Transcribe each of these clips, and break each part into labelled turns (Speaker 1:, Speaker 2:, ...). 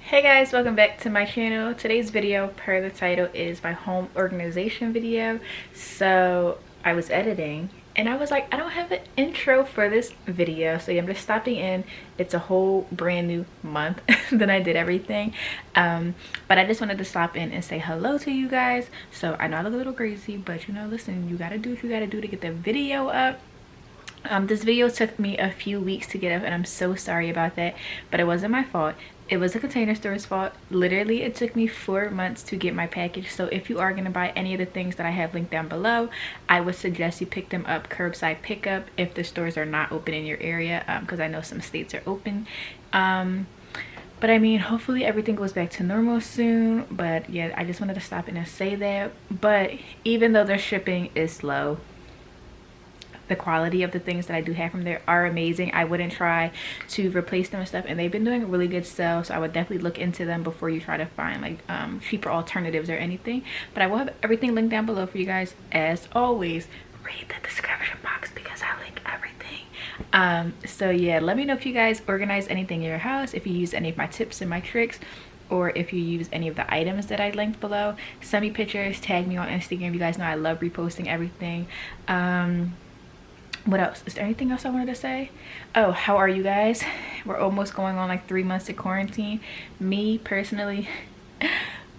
Speaker 1: Hey guys, welcome back to my channel. Today's video, per the title, is my home organization video. So I was editing and I was like, I don't have an intro for this video, so yeah, I'm just stopping in. It's a whole brand new month that I did everything, but I just wanted to stop in and say hello to you guys. So I know I look a little crazy, but you know, listen, you gotta do what you gotta do to get the video up. This video took me a few weeks to get up, and I'm so sorry about that, but it wasn't my fault. It was a Container Store's fault. Literally, it took me 4 months to get my package. So if you are going to buy any of the things that I have linked down below, I would suggest you pick them up curbside pickup if the stores are not open in your area, because I know some states are open. But I mean, hopefully everything goes back to normal soon. But yeah, I just wanted to stop in and say that. But even though their shipping is slow, the quality of the things that I do have from there are amazing. I wouldn't try to replace them and stuff, and they've been doing a really good sale, so I would definitely look into them before you try to find like cheaper alternatives or anything. But I will have everything linked down below for you guys. As always, read the description box because I link everything. So yeah, let me know if you guys organize anything in your house, if you use any of my tips and my tricks, or if you use any of the items that I linked below. Send me pictures, tag me on Instagram. You guys know I love reposting everything. What else? Is there anything else I wanted to say? Oh, how are you guys? We're almost going on like 3 months of quarantine. Me personally,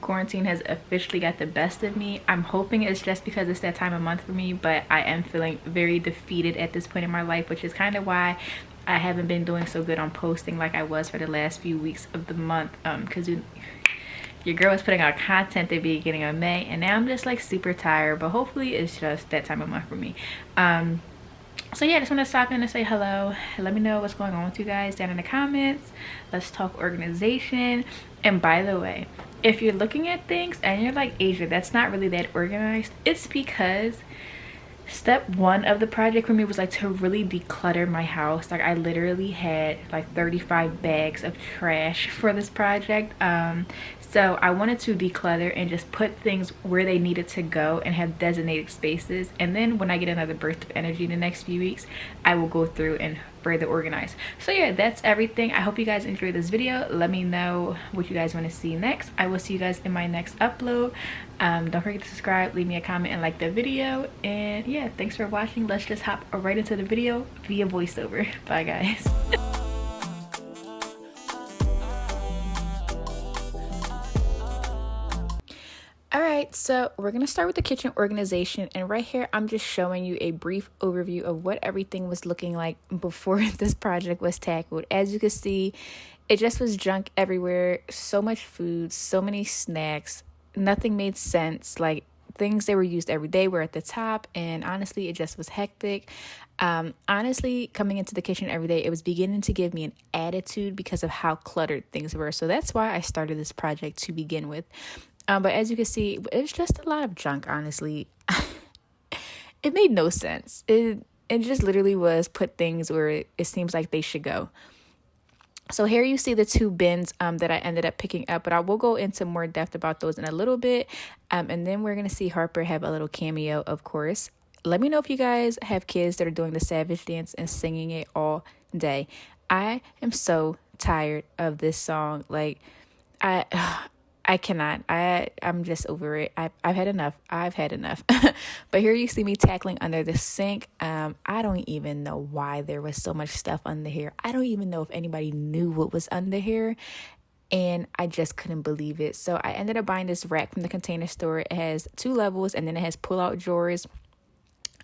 Speaker 1: quarantine has officially got the best of me. I'm hoping it's just because it's that time of month for me, but I am feeling very defeated at this point in my life, which is kind of why I haven't been doing so good on posting like I was for the last few weeks of the month, because your girl was putting out content at the beginning of May, and now I'm just like super tired. But hopefully it's just that time of month for me. So yeah, I just want to stop in and say hello. Let me know what's going on with you guys down in the comments. Let's talk organization. And by the way, if you're looking at things and you're like, Asia, that's not really that organized, it's because step one of the project for me was like to really declutter my house. Like I literally had like 35 bags of trash for this project. So I wanted to declutter and just put things where they needed to go and have designated spaces. And then when I get another burst of energy in the next few weeks, I will go through and further organize. So yeah, that's everything. I hope you guys enjoyed this video. Let me know what you guys want to see next. I will see you guys in my next upload. Don't forget to subscribe, leave me a comment, and like the video. And yeah, thanks for watching. Let's just hop right into the video via voiceover. Bye guys. Alright, so we're going to start with the kitchen organization, and right here I'm just showing you a brief overview of what everything was looking like before this project was tackled. As you can see, it just was junk everywhere, so much food, so many snacks, nothing made sense. Like things that were used every day were at the top, and honestly it just was hectic. Honestly, coming into the kitchen every day, it was beginning to give me an attitude because of how cluttered things were. So that's why I started this project to begin with. But as you can see, it's just a lot of junk, honestly. It made no sense. It just literally was put things where it seems like they should go. So here you see the 2 bins that I ended up picking up, but I will go into more depth about those in a little bit. And then we're going to see Harper have a little cameo, of course. Let me know if you guys have kids that are doing the Savage dance and singing it all day. I am so tired of this song. Like, I cannot. I'm just over it. I've had enough. I've had enough. But here you see me tackling under the sink. I don't even know why there was so much stuff under here. I don't even know if anybody knew what was under here. And I just couldn't believe it. So I ended up buying this rack from the Container Store. It has 2 levels, and then it has pull-out drawers.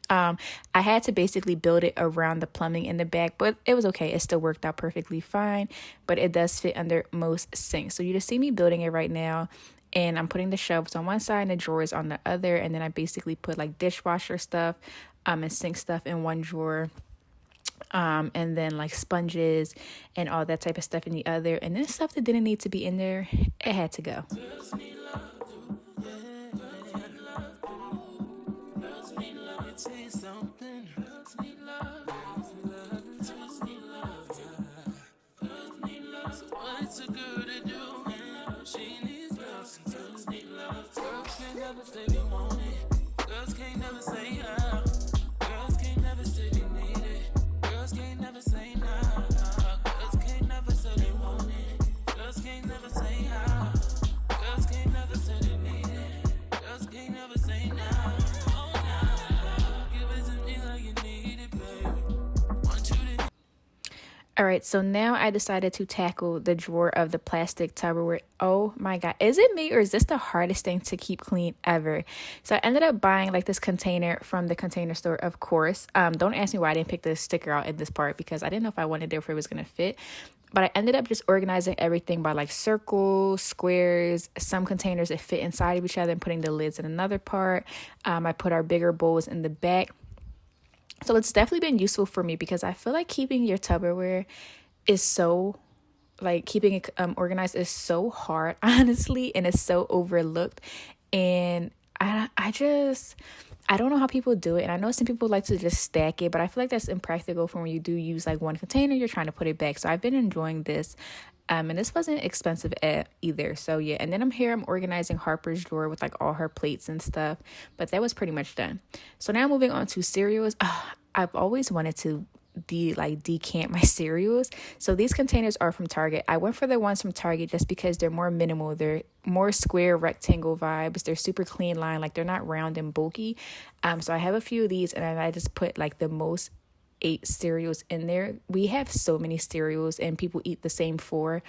Speaker 1: I had to basically build it around the plumbing in the back, but it was okay. It still worked out perfectly fine, but it does fit under most sinks. So you just see me building it right now, and I'm putting the shelves on one side and the drawers on the other, and then I basically put like dishwasher stuff and sink stuff in one drawer, and then like sponges and all that type of stuff in the other, and then stuff that didn't need to be in there, it had to go. Girls can't never say All right, so now I decided to tackle the drawer of the plastic Tupperware. Oh my God, is it me or is this the hardest thing to keep clean ever? So I ended up buying like this container from the Container Store, of course. Don't ask me why I didn't pick the sticker out in this part because I didn't know if I wanted it or if it was gonna fit. But I ended up just organizing everything by like circles, squares, some containers that fit inside of each other and putting the lids in another part. I put our bigger bowls in the back. So it's definitely been useful for me because I feel like keeping your Tupperware is so, like keeping it organized is so hard, honestly, and it's so overlooked. And I don't know how people do it. And I know some people like to just stack it, but I feel like that's impractical for when you do use like one container, you're trying to put it back. So I've been enjoying this. And this wasn't expensive either. So yeah, and then I'm organizing Harper's drawer with like all her plates and stuff. But that was pretty much done. So now moving on to cereals. I've always wanted to decant my cereals. So these containers are from Target. I went for the ones from Target just because they're more minimal. They're more square rectangle vibes. They're super clean line, like they're not round and bulky. So I have a few of these and then I just put like the most 8 cereals in there. We have so many cereals and people eat the same 4.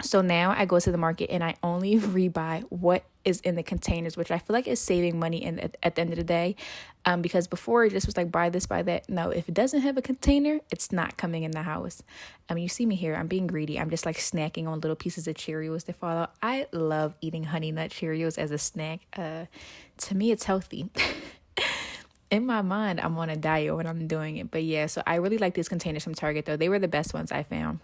Speaker 1: So now I go to the market and I only rebuy what is in the containers, which I feel like is saving money at the end of the day. Because before it just was like, buy this, buy that. No, if it doesn't have a container, it's not coming in the house. You see me here. I'm being greedy. I'm just like snacking on little pieces of Cheerios that fall out. I love eating Honey Nut Cheerios as a snack. To me, it's healthy. In my mind, I'm on a diet when I'm doing it. But yeah, so I really like these containers from Target, though. They were the best ones I found.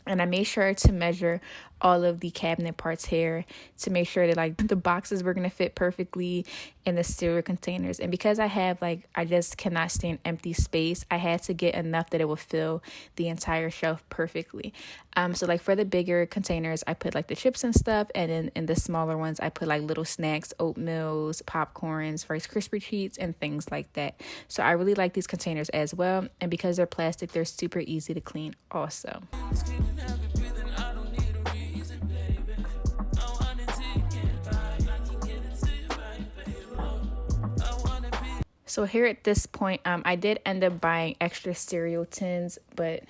Speaker 1: And I made sure to measure all of the cabinet parts here to make sure that like the boxes were going to fit perfectly in the cereal containers. And because I just cannot stand empty space, I had to get enough that it would fill the entire shelf perfectly. So like for the bigger containers, I put like the chips and stuff. And then in the smaller ones, I put like little snacks, oatmeals, popcorns, Rice Krispie treats, and things like that. So I really like these containers as well. And because they're plastic, they're super easy to clean also. So here at this point, I did end up buying extra cereal tins, but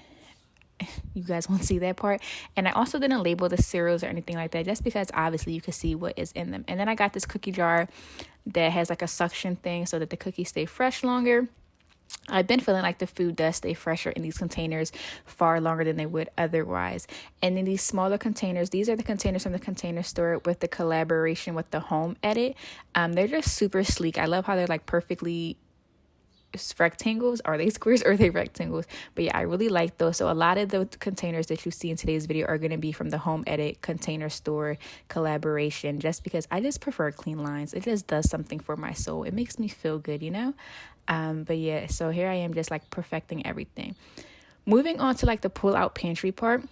Speaker 1: you guys won't see that part. And I also didn't label the cereals or anything like that, just because obviously you can see what is in them. And then I got this cookie jar that has like a suction thing so that the cookies stay fresh longer. I've been feeling like the food does stay fresher in these containers far longer than they would otherwise. And in these smaller containers, these are the containers from the Container Store with the collaboration with the Home Edit. They're just super sleek. I love how they're like perfectly rectangles. Are they squares or are they rectangles? But yeah, I really like those. So a lot of the containers that you see in today's video are going to be from the Home Edit Container Store collaboration, just because I just prefer clean lines. It just does something for my soul. It makes me feel good, you know? But yeah, so here I am just like perfecting everything. Moving on to like the pull out pantry part.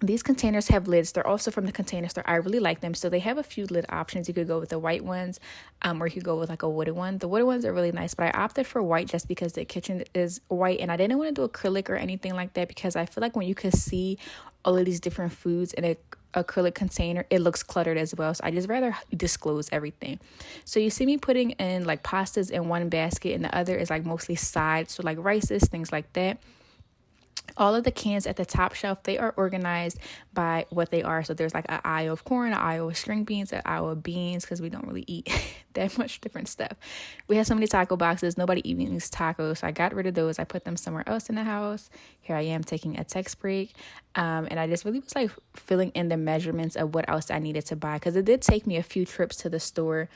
Speaker 1: These containers have lids. They're also from the Container Store. I really like them. So they have a few lid options. You could go with the white ones, or you could go with like a wooden one. The wooden ones are really nice, but I opted for white just because the kitchen is white and I didn't want to do acrylic or anything like that, because I feel like when you could see all of these different foods in a acrylic container, it looks cluttered as well. So I just rather disclose everything. So you see me putting in like pastas in one basket and the other is like mostly sides. So like rices, things like that. All of the cans at the top shelf, they are organized by what they are. So there's like an aisle of corn, an aisle of string beans, an aisle of beans, because we don't really eat that much different stuff. We have so many taco boxes. Nobody eats tacos. So I got rid of those. I put them somewhere else in the house. Here I am taking a text break. And I just really was like filling in the measurements of what else I needed to buy, because it did take me a few trips to the store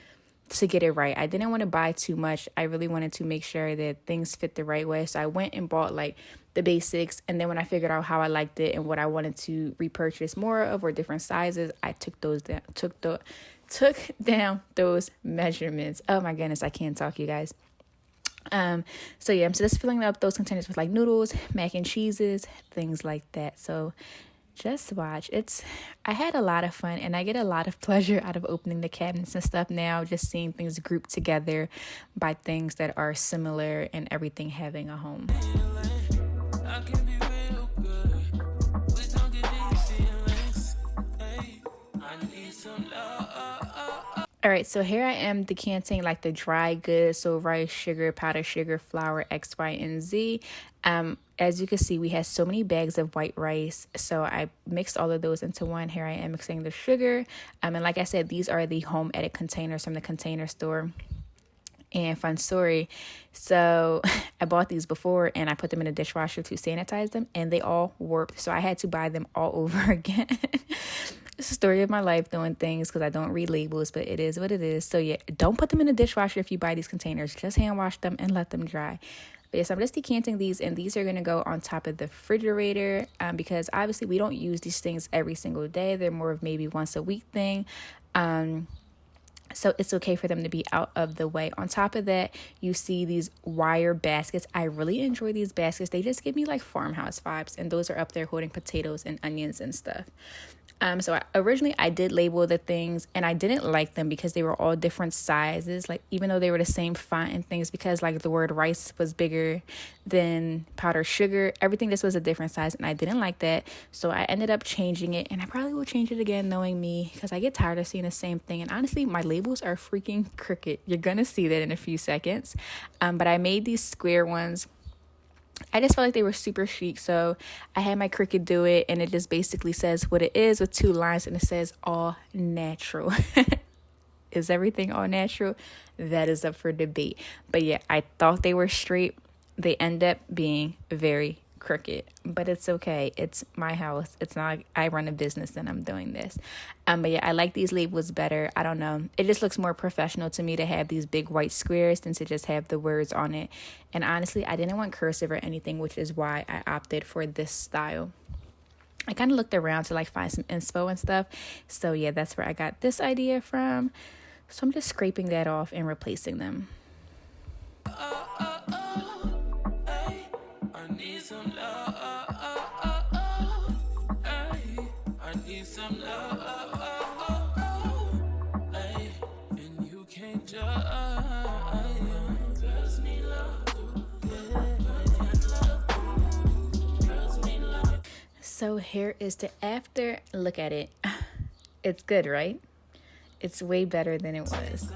Speaker 1: to get it right. I didn't want to buy too much. I really wanted to make sure that things fit the right way. So I went and bought like the basics. And then when I figured out how I liked it and what I wanted to repurchase more of or different sizes, I took those down, took down those measurements. Oh my goodness, I can't talk, you guys. So yeah, I'm just filling up those containers with like noodles, mac and cheeses, things like that. So just watch. I had a lot of fun and I get a lot of pleasure out of opening the cabinets and stuff now, just seeing things grouped together by things that are similar and everything having a home. All right, so here I am decanting like the dry goods, so rice, sugar, powdered sugar, flour, X, Y, and Z. As you can see, we had so many bags of white rice, so I mixed all of those into one. Here I am mixing the sugar. And like I said, these are the home edit containers from the Container Store and Fun So I bought these before and I put them in a dishwasher to sanitize them, and they all warped. So I had to buy them all over again. It's the story of my life doing things because I don't read labels, but it is what it is. So yeah, don't put them in a dishwasher if you buy these containers. Just hand wash them and let them dry. But yes, I'm just decanting these, and these are going to go on top of the refrigerator because obviously we don't use these things every single day. They're more of maybe once a week thing. So it's okay for them to be out of the way. On top of that, you see these wire baskets. I really enjoy these baskets. They just give me like farmhouse vibes, and those are up there holding potatoes and onions and stuff. So originally I did label the things, and I didn't like them because they were all different sizes. Like even though they were the same font and things, because like the word rice was bigger than powdered sugar, everything just was a different size, and I didn't like that. So I ended up changing it, and I probably will change it again, knowing me, because I get tired of seeing the same thing. And honestly, my labels are freaking crooked. You're gonna see that in a few seconds. But I made these square ones. I just felt like they were super chic, so I had my Cricut do it, and it just basically says what it is with 2 lines, and it says all natural. Is everything all natural? That is up for debate. But yeah, I thought they were straight. They end up being very crooked, but it's okay. It's my house. It's not like I run a business and I'm doing this. But yeah, I like these labels better. I don't know. It just looks more professional to me to have these big white squares than to just have the words on it. And honestly, I didn't want cursive or anything, which is why I opted for this style. I kind of looked around to like find some inspo and stuff. So yeah, that's where I got this idea from. So I'm just scraping that off and replacing them. So here is the after. Look at it. It's good, right? It's way better than it was.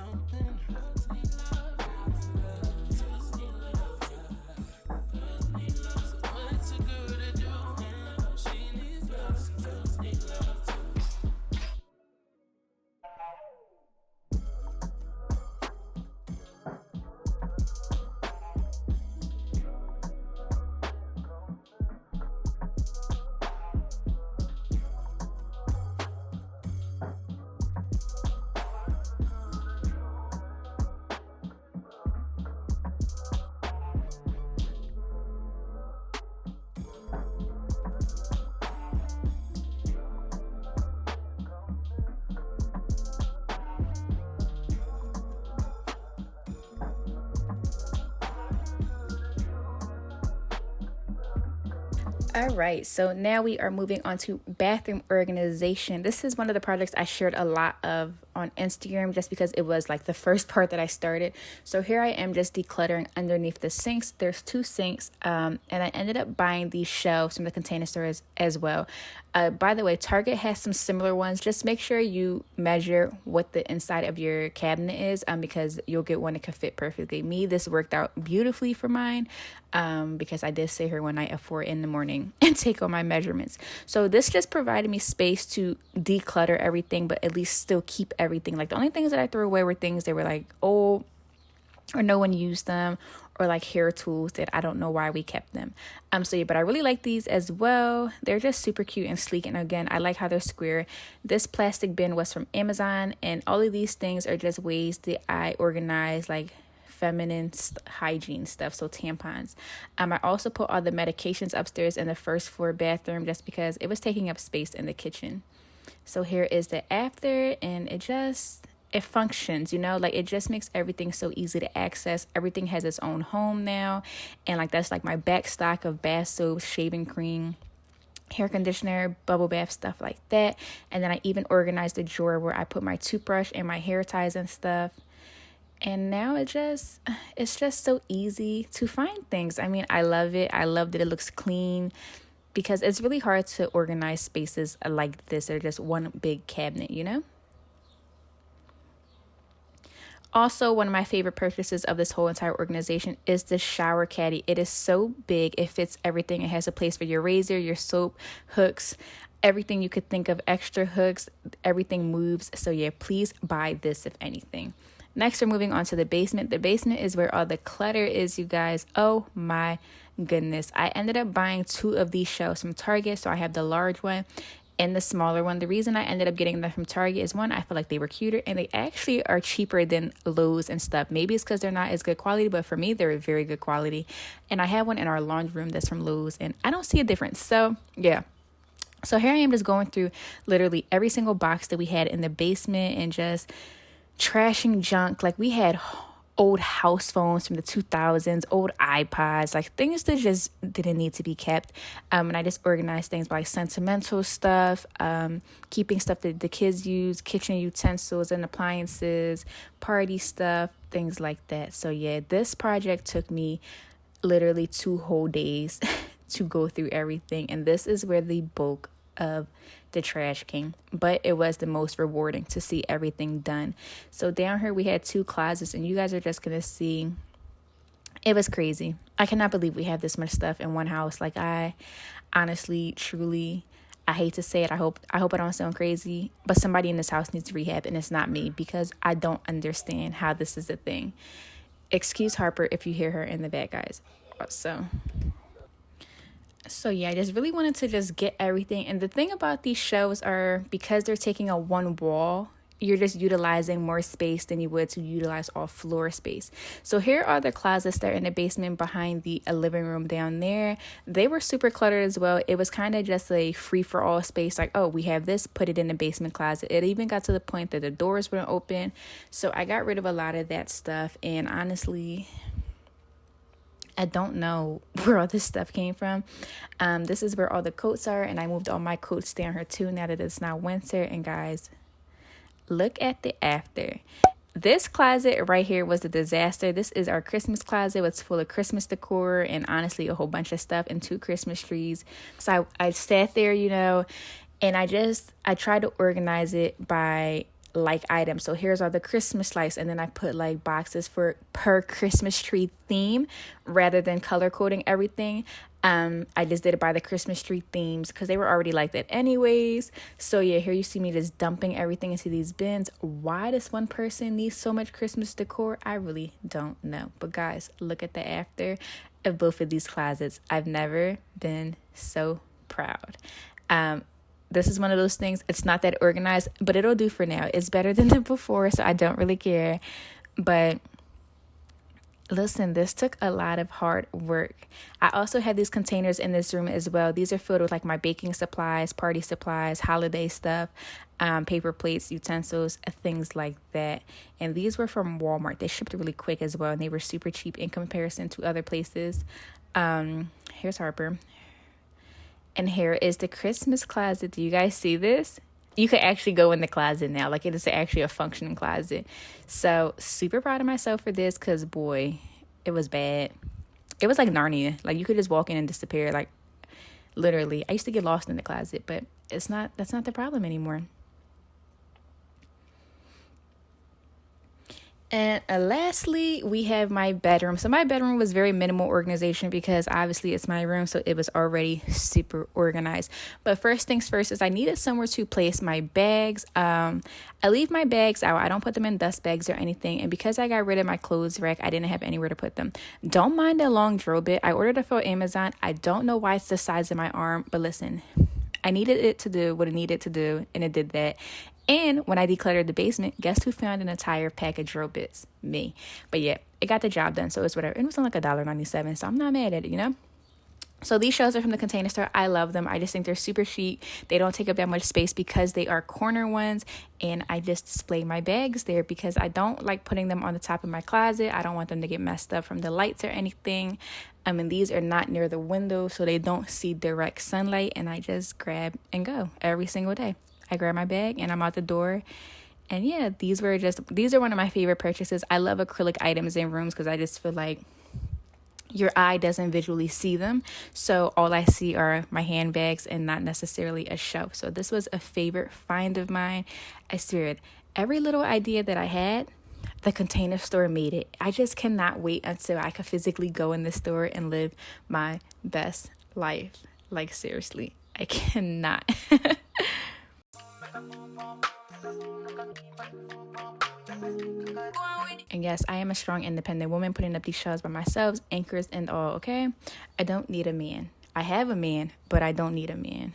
Speaker 1: All right, so now we are moving on to bathroom organization. This is one of the projects I shared a lot of on Instagram just because it was like the first part that I started. So here I am just decluttering underneath the sinks. There's 2 sinks, and I ended up buying these shelves from the Container Store as well. By the way, Target has some similar ones. Just make sure you measure what the inside of your cabinet is, because you'll get one that can fit perfectly. This worked out beautifully for mine, because I did sit here one night at 4 a.m. and take all my measurements. So this just provided me space to declutter everything, but at least still keep everything. Like the only things that I threw away were things that were like old or no one used them, or like hair tools that I don't know why we kept them. So yeah, but I really like these as well. They're just super cute and sleek, and again, I like how they're square. This plastic bin was from Amazon, and all of these things are just ways that I organize like feminine hygiene stuff, so tampons. I also put all the medications upstairs in the first floor bathroom just because it was taking up space in the kitchen. So here is the after, and it functions, like it just makes everything so easy to access. Everything has its own home now, and like that's like my back stock of bath soaps, shaving cream, hair conditioner, bubble bath, stuff like that. And then I even organized the drawer where I put my toothbrush and my hair ties and stuff. And now it's just so easy to find things. I mean, I love it. I love that it looks clean, because it's really hard to organize spaces like this. They're just one big cabinet, Also, one of my favorite purchases of this whole entire organization is the shower caddy. It is so big. It fits everything. It has a place for your razor, your soap, hooks, everything you could think of, extra hooks, everything moves. So yeah, please buy this if anything. Next, we're moving on to the basement. The basement is where all the clutter is, you guys. Oh my goodness. I ended up buying 2 of these shelves from Target. So I have the large one and the smaller one. The reason I ended up getting them from Target is, one, I feel like they were cuter, and they actually are cheaper than Lowe's and stuff. Maybe it's because they're not as good quality, but for me, they're very good quality. And I have one in our laundry room that's from Lowe's, and I don't see a difference. So yeah. So here I am just going through literally every single box that we had in the basement and just trashing junk. Like, we had old house phones from the 2000s, old iPods, like things that just didn't need to be kept. And I just organized things by sentimental stuff, keeping stuff that the kids use, kitchen utensils and appliances, party stuff, things like that. So yeah, this project took me literally 2 whole days to go through everything. And this is where the bulk of the trash came, but it was the most rewarding to see everything done. So down here we had 2 closets, and you guys are just gonna see, it was crazy. I cannot believe we have this much stuff in one house. Like, I honestly, truly, I hate to say it, I hope I don't sound crazy, but somebody in this house needs rehab, and it's not me, because I don't understand how this is a thing. Excuse Harper if you hear her in the back, guys. So yeah, I just really wanted to just get everything. And the thing about these shelves are, because they're taking a one wall, you're just utilizing more space than you would to utilize all floor space. So here are the closets that are in the basement behind the living room down there. They were super cluttered as well. It was kind of just a free-for-all space. Like, oh, we have this, put it in the basement closet. It even got to the point that the doors wouldn't open. So I got rid of a lot of that stuff. And honestly, I don't know where all this stuff came from. This is where all the coats are, and I moved all my coats down here too now that it's now winter. And guys, look at the after. This closet right here was a disaster. This is our Christmas closet. It's full of Christmas decor and honestly a whole bunch of stuff and 2 Christmas trees. So I sat there, and I tried to organize it by like items. So here's all the Christmas lights, and then I put like boxes for per Christmas tree theme rather than color coding everything. I just did it by the Christmas tree themes because they were already like that anyways. So yeah, here you see me just dumping everything into these bins. Why does one person need so much Christmas decor? I really don't know. But guys, look at the after of both of these closets. I've never been so proud. This is one of those things, it's not that organized, but it'll do for now. It's better than the before, so I don't really care. But listen, this took a lot of hard work. I also have these containers in this room as well. These are filled with like my baking supplies, party supplies, holiday stuff, paper plates, utensils, things like that. And these were from Walmart. They shipped really quick as well, and they were super cheap in comparison to other places. Here's Harper. And here is the Christmas closet. Do you guys see this? You could actually go in the closet now. Like, it is actually a functioning closet. So super proud of myself for this because, boy, it was bad. It was like Narnia. Like, you could just walk in and disappear. Like, literally. I used to get lost in the closet, but that's not the problem anymore. And lastly, we have my bedroom. So my bedroom was very minimal organization because obviously it's my room, so it was already super organized. But first things first is I needed somewhere to place my bags. I leave my bags out. I don't put them in dust bags or anything. And because I got rid of my clothes rack, I didn't have anywhere to put them. Don't mind the long drill bit. I ordered it from Amazon. I don't know why it's the size of my arm, but listen, I needed it to do what it needed to do, and it did that. And when I decluttered the basement, guess who found an entire pack of drill bits? Me. But yeah, it got the job done, so it's whatever. It was only like $1.97, so I'm not mad at it, So these shelves are from the Container Store. I love them. I just think they're super chic. They don't take up that much space because they are corner ones, and I just display my bags there because I don't like putting them on the top of my closet. I don't want them to get messed up from the lights or anything. And these are not near the window, so they don't see direct sunlight, and I just grab and go every single day. I grab my bag and I'm out the door. And yeah, these are one of my favorite purchases. I love acrylic items in rooms because I just feel like your eye doesn't visually see them. So all I see are my handbags and not necessarily a shelf. So this was a favorite find of mine. I swear, every little idea that I had, the Container Store made it. I just cannot wait until I can physically go in the store and live my best life. Like, seriously, I cannot. And yes, I am a strong, independent woman putting up these shelves by myself, anchors and all, okay? I don't need a man. I have a man, but I don't need a man.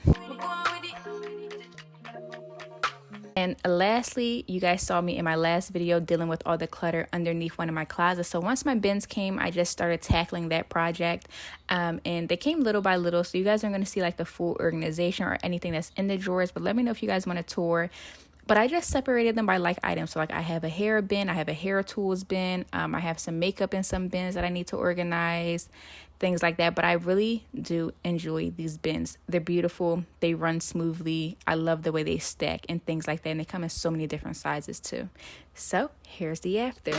Speaker 1: And lastly, you guys saw me in my last video dealing with all the clutter underneath one of my closets. So once my bins came, I just started tackling that project. And they came little by little. So you guys aren't going to see like the full organization or anything that's in the drawers. But let me know if you guys want a tour. But I just separated them by like items. So like I have a hair bin, I have a hair tools bin, I have some makeup in some bins that I need to organize, things like that. But I really do enjoy these bins. They're beautiful, they run smoothly. I love the way they stack and things like that. And they come in so many different sizes too. So here's the after.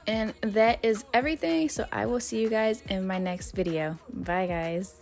Speaker 1: And that is everything. So I will see you guys in my next video. Bye, guys.